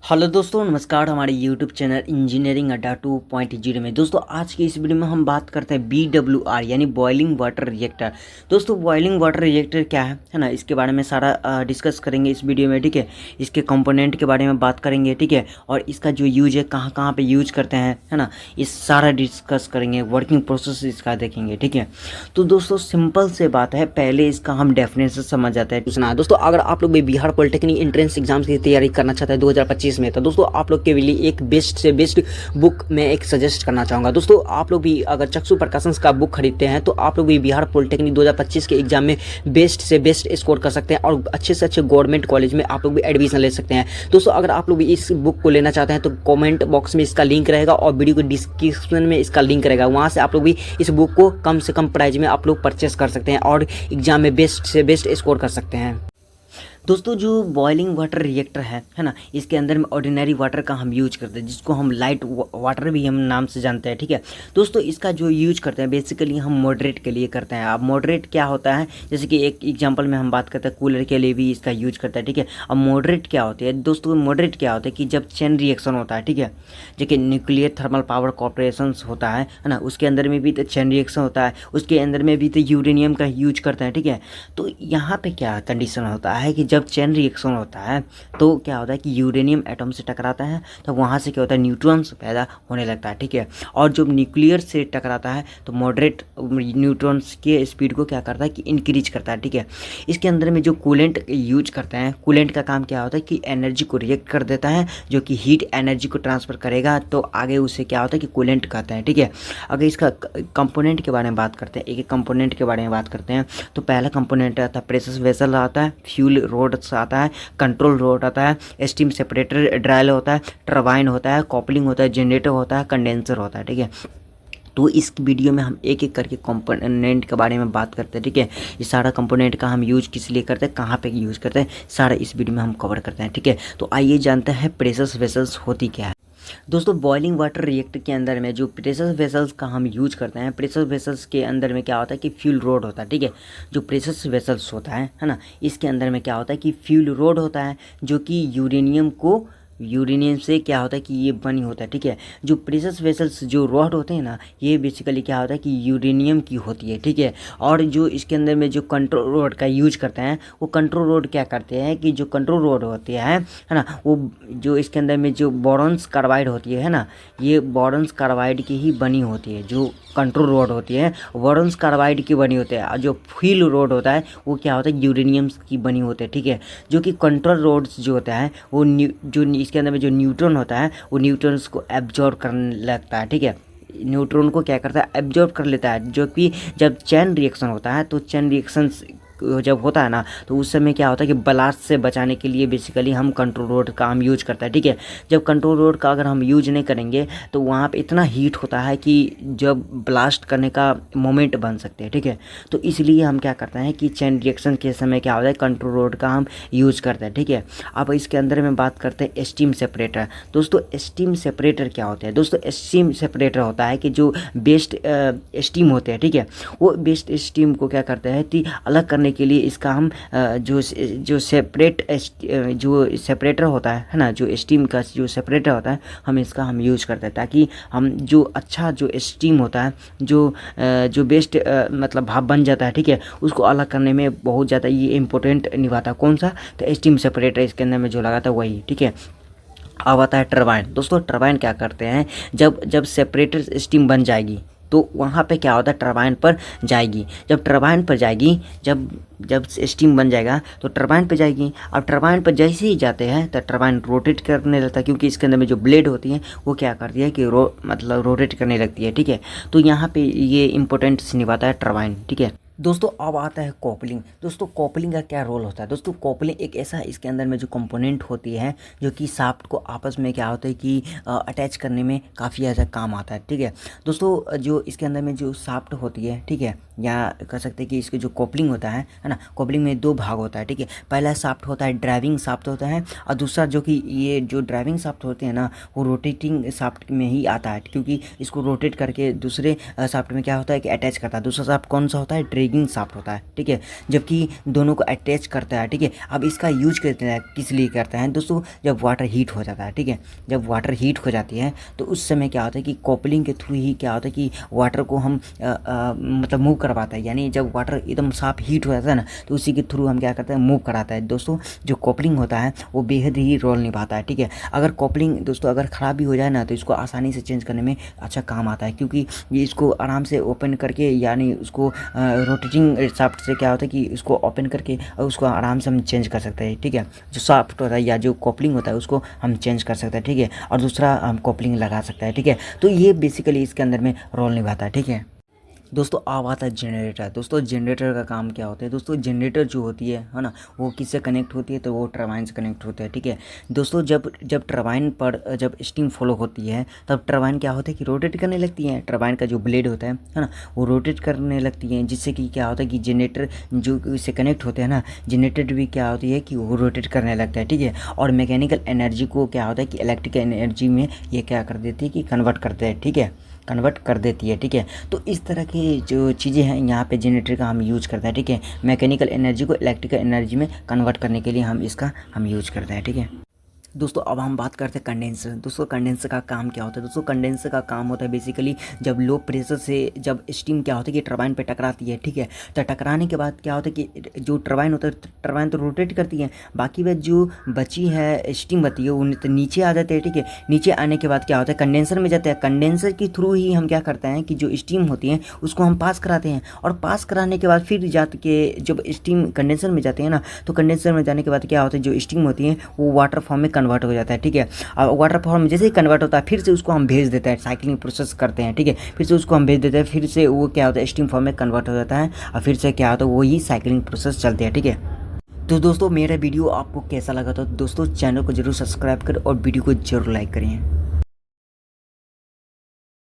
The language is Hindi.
हेलो दोस्तों, नमस्कार। हमारे यूट्यूब चैनल इंजीनियरिंग अड्डा 2.0 में दोस्तों आज की इस वीडियो में हम बात करते हैं BWR यानी बॉइलिंग वाटर रिएक्टर। दोस्तों बॉइलिंग वाटर रिएक्टर क्या है ना, इसके बारे में सारा डिस्कस करेंगे इस वीडियो में, ठीक है। इसके कंपोनेंट के बारे में बात करेंगे, ठीक है, और इसका जो यूज है कहाँ कहाँ पे यूज करते हैं, है ना, इस सारा डिस्कस करेंगे, वर्किंग प्रोसेस इसका देखेंगे, ठीक है। तो दोस्तों सिंपल से बात है, पहले इसका हम डेफिनेशन समझ जाते हैं। सुना दोस्तों, अगर आप लोग भी बिहार पॉलिटेक्निक एंट्रेंस एग्जाम्स की तैयारी करना चाहते हैं 2025 में, तो दोस्तों आप लोग के लिए एक बेस्ट से बेस्ट बुक मैं एक सजेस्ट करना चाहूँगा। दोस्तों आप लोग भी अगर चक्षु प्रकाशन का बुक खरीदते हैं तो आप लोग भी बिहार पॉलिटेक्निक 2025 के एग्जाम में बेस्ट से बेस्ट स्कोर कर सकते हैं और अच्छे से अच्छे गवर्नमेंट कॉलेज में आप लोग भी एडमिशन ले सकते हैं। दोस्तों अगर आप लोग भी इस बुक को लेना चाहते हैं तो कॉमेंट बॉक्स में इसका लिंक रहेगा और वीडियो को डिस्क्रिप्शन में इसका लिंक रहेगा, वहाँ से आप लोग भी इस बुक को कम से कम प्राइस में आप लोग परचेस कर सकते हैं और एग्जाम में बेस्ट से बेस्ट स्कोर कर सकते हैं। दोस्तों जो बॉइलिंग वाटर रिएक्टर है ना, इसके अंदर में ऑर्डिनरी वाटर का हम यूज करते हैं, जिसको हम लाइट वाटर भी हम नाम से जानते हैं, ठीक है। दोस्तों इसका जो यूज करते हैं बेसिकली हम मॉडरेट के लिए करते हैं। अब मॉडरेट क्या होता है, जैसे कि एक एग्जांपल में हम बात करते हैं कूलर के लिए भी इसका यूज करता है, ठीक है। अब मॉडरेट क्या होती है दोस्तों, मॉडरेट क्या होता है कि जब चेन रिएक्शन होता है, ठीक है, जैसे न्यूक्लियर थर्मल पावर कॉर्पोरेशन होता है ना, उसके अंदर में भी तो चेन रिएक्शन होता है, उसके अंदर में भी तो यूरेनियम का यूज करते हैं, ठीक है। तो यहाँ पे क्या कंडीशन होता है कि जब चेन रिएक्शन होता है तो क्या होता है कि यूरेनियम एटम से टकराता है, तो वहाँ से क्या होता है न्यूट्रॉन्स पैदा होने लगता है, ठीक है। और जब न्यूक्लियर से टकराता है तो मॉडरेट न्यूट्रॉन्स के स्पीड को क्या करता है कि इंक्रीज करता है, ठीक है। इसके अंदर में जो कूलेंट यूज करते हैं, कूलेंट का काम क्या होता है कि एनर्जी को रिएक्ट कर देता है, जो कि हीट एनर्जी को ट्रांसफर करेगा, तो आगे उससे क्या होता है कि कूलेंट कहते हैं, ठीक है। अगर इसका कंपोनेंट के बारे में बात करते हैं, एक एक कंपोनेंट के बारे में बात करते हैं, तो पहला कंपोनेंट आता है प्रेशर वेसल आता है, फ्यूल रोड आता है, कंट्रोल रोड आता है, स्टीम सेपरेटर ड्रायल होता है, टरबाइन होता है, कॉपलिंग होता है, जनरेटर होता है, कंडेंसर होता है, ठीक है। तो इस वीडियो में हम एक एक करके कंपोनेंट के बारे में बात करते हैं, ठीक है। इस सारा कंपोनेंट का हम यूज किस लिए करते हैं, कहाँ पे यूज करते हैं, सारा इस वीडियो में हम कवर करते हैं, ठीक है। तो आइए जानते हैं प्रेशर वेसल्स होती क्या है। दोस्तों बॉइलिंग वाटर रिएक्टर के अंदर में जो प्रेशर वेसल्स का हम यूज करते हैं, प्रेशर वेसल्स के अंदर में क्या होता है कि फ्यूल रोड होता है, ठीक है। जो प्रेशर वेसल्स होता है ना, इसके अंदर में क्या होता है कि फ्यूल रोड होता है, जो कि यूरेनियम से क्या होता है कि ये बनी होता है, ठीक है। जो प्रेशर वेसल्स जो रॉड होते हैं ना, ये बेसिकली क्या होता है कि यूरेनियम की होती है, ठीक है। और जो इसके अंदर में जो कंट्रोल रोड का यूज करते हैं, वो कंट्रोल रोड क्या करते हैं कि जो कंट्रोल रोड होती है ना, वो जो इसके अंदर में जो बोरॉन्स कार्बाइड होती है ना, ये बोरॉन्स कार्बाइड की ही बनी होती है। जो कंट्रोल रोड होती है बोरॉन्स कार्बाइड की बनी होती है, और जो फ्यूल रोड होता है वो क्या होता है यूरेनियम की बनी होती है, ठीक है। जो कि कंट्रोल रोड्स जो होता है वो जो इसके अंदर में जो न्यूट्रॉन होता है वो न्यूट्रॉन्स को एब्जॉर्ब करने लगता है, ठीक है। न्यूट्रॉन को क्या करता है, एब्जॉर्ब कर लेता है, जो कि जब चेन रिएक्शन होता है तो चेन रिएक्शन जब होता है ना, तो उस समय क्या होता है कि ब्लास्ट से बचाने के लिए बेसिकली हम कंट्रोल रोड का हम यूज करते हैं, ठीक है। जब कंट्रोल रोड का अगर हम यूज नहीं करेंगे तो वहाँ पे इतना हीट होता है कि जब ब्लास्ट करने का मोमेंट बन सकते हैं, ठीक है। तो इसलिए हम क्या करते हैं कि चेन रिएक्शन के समय क्या होता है कंट्रोल रोड का हम यूज करते हैं, ठीक है। अब इसके अंदर में बात करते हैं स्टीम सेपरेटर। दोस्तों स्टीम सेपरेटर क्या होता है, दोस्तों स्टीम सेपरेटर होता है कि जो बेस्ट स्टीम होते हैं, ठीक है, वो बेस्ट स्टीम को क्या करते हैं कि अलग करने के लिए इसका हम जो सेपरेटर होता है ना, जो स्टीम का जो सेपरेटर होता है, हम इसका हम यूज करते हैं, ताकि हम जो अच्छा जो स्टीम होता है जो बेस्ट मतलब भाप बन जाता है, ठीक है, उसको अलग करने में बहुत ज़्यादा ये इंपॉर्टेंट निभाता है। कौन सा, तो स्टीम सेपरेटर इसके अंदर में जो लगाता है वही, ठीक है। अब आता है टरबाइन। दोस्तों टरबाइन क्या करते हैं, जब सेपरेटर स्टीम बन जाएगी तो वहाँ पे क्या होता है टरबाइन पर जाएगी। जब टरबाइन पर जाएगी, जब स्टीम बन जाएगा तो टरबाइन पे जाएगी। अब टरबाइन पर जैसे ही जाते हैं तो टरबाइन रोटेट करने लगता है, क्योंकि इसके अंदर में जो ब्लेड होती है वो क्या करती है कि मतलब रोटेट करने लगती है, ठीक है। तो यहाँ पे ये इंपॉर्टेंट निभाता है टरबाइन, ठीक है। दोस्तों अब आता है कॉपलिंग। दोस्तों कॉपलिंग का क्या रोल होता है, दोस्तों कॉपलिंग एक ऐसा इसके अंदर में जो कंपोनेंट होती है जो कि शाफ्ट को आपस में क्या होता है कि अटैच करने में काफ़ी ज़्यादा काम आता है, ठीक है। दोस्तों जो इसके अंदर में जो शाफ्ट होती है, ठीक है, या कह सकते हैं कि इसके जो कॉपलिंग होता है ना, कॉपलिंग में दो भाग होता है, ठीक है। पहला शाफ्ट होता है ड्राइविंग शाफ्ट होता है, और दूसरा जो कि ये जो ड्राइविंग शाफ्ट होते हैं ना, वो रोटेटिंग शाफ्ट में ही आता है, क्योंकि इसको रोटेट करके दूसरे शाफ्ट में क्या होता है कि अटैच करता है। दूसरा शाफ्ट कौन सा होता है, रिगिंग शाफ्ट होता है, ठीक है, जबकि दोनों को अटैच करता है, ठीक है। अब इसका यूज करते हैं किस लिए करते हैं दोस्तों, जब वाटर हीट हो जाता है, ठीक है, जब वाटर हीट हो जाती है तो उस समय क्या होता है कि कॉपलिंग के थ्रू ही क्या होता है कि वाटर को हम मतलब मूव करवाता है, यानी जब वाटर एकदम साफ हीट हो जाता है ना तो उसी के थ्रू हम क्या करते हैं, मूव कराता है। दोस्तों जो कॉपलिंग होता है वो बेहद ही रोल निभाता है, ठीक है। अगर कॉपलिंग दोस्तों अगर ख़राब भी हो जाए ना तो इसको आसानी से चेंज करने में अच्छा काम आता है, क्योंकि ये इसको आराम से ओपन करके, यानी उसको रोटेटिंग शाफ्ट से क्या होता है कि उसको ओपन करके और उसको आराम से हम चेंज कर सकते हैं, ठीक है। जो शाफ्ट होता है या जो कॉपलिंग होता है उसको हम चेंज कर सकते हैं, ठीक है, और दूसरा हम कॉपलिंग लगा सकते हैं, ठीक है। तो ये बेसिकली इसके अंदर में रोल निभाता है, ठीक है। दोस्तों अब आता है जनरेटर। दोस्तों जनरेटर का काम क्या होता है, दोस्तों जनरेटर जो होती है ना, वो किससे कनेक्ट होती है, तो वो टरबाइन से कनेक्ट होते हैं, ठीक है। दोस्तों जब जब टरबाइन पर जब स्टीम फ्लो होती है तब टरबाइन क्या होता है कि रोटेट करने लगती है, टरबाइन का जो ब्लेड होता है ना, वो रोटेट करने लगती है, जिससे कि क्या होता है कि जनरेटर जो इससे कनेक्ट होते हैं ना, जनरेटर भी क्या होती है कि वो रोटेट करने लगता है, ठीक है। और मैकेनिकल एनर्जी को क्या होता है कि इलेक्ट्रिकल एनर्जी में ये क्या कर देती है कि कन्वर्ट करते हैं, ठीक है, कन्वर्ट कर देती है, ठीक है। तो इस तरह की जो चीज़ें हैं यहाँ पे जनरेटर का हम यूज करते हैं, ठीक है। मैकेनिकल एनर्जी को इलेक्ट्रिकल एनर्जी में कन्वर्ट करने के लिए हम इसका यूज करते हैं, ठीक है। दोस्तों अब हम बात करते हैं कंडेंसर। दोस्तों कंडेंसर का काम क्या होता है, दोस्तों कंडेंसर का काम होता है बेसिकली जब लो प्रेशर से जब स्टीम क्या होता है कि टरबाइन पे टकराती है, ठीक है, तो टकराने के बाद क्या होता है कि जो टरबाइन होता है, टरबाइन तो रोटेट करती है, बाकी वह जो बची है स्टीम बची है वो तो नीचे आ जाते हैं, ठीक है। नीचे आने के बाद क्या होता है कंडेंसर में जाते हैं, कंडेंसर के थ्रू ही हम क्या करते हैं कि जो स्टीम होती है उसको हम पास कराते हैं, और पास कराने के बाद फिर जा के जब स्टीम कंडेंसर में जाते हैं ना, तो कंडेंसर में जाने के बाद क्या होता है जो स्टीम होती है वो वाटर फॉर्म में कन्वर्ट हो जाता है, ठीक है। और वाटर फॉर्म जैसे ही कन्वर्ट होता है फिर से उसको हम भेज देते हैं, साइक्लिंग प्रोसेस करते हैं, ठीक है, फिर से उसको हम भेज देते हैं, फिर से वो क्या होता है स्टीम फॉर्म में कन्वर्ट हो जाता है, और फिर से क्या होता है वही साइक्लिंग प्रोसेस चलती है, ठीक है। तो दोस्तों मेरा वीडियो आपको कैसा लगा, तो दोस्तों चैनल को जरूर सब्सक्राइब करें और वीडियो को जरूर लाइक करें।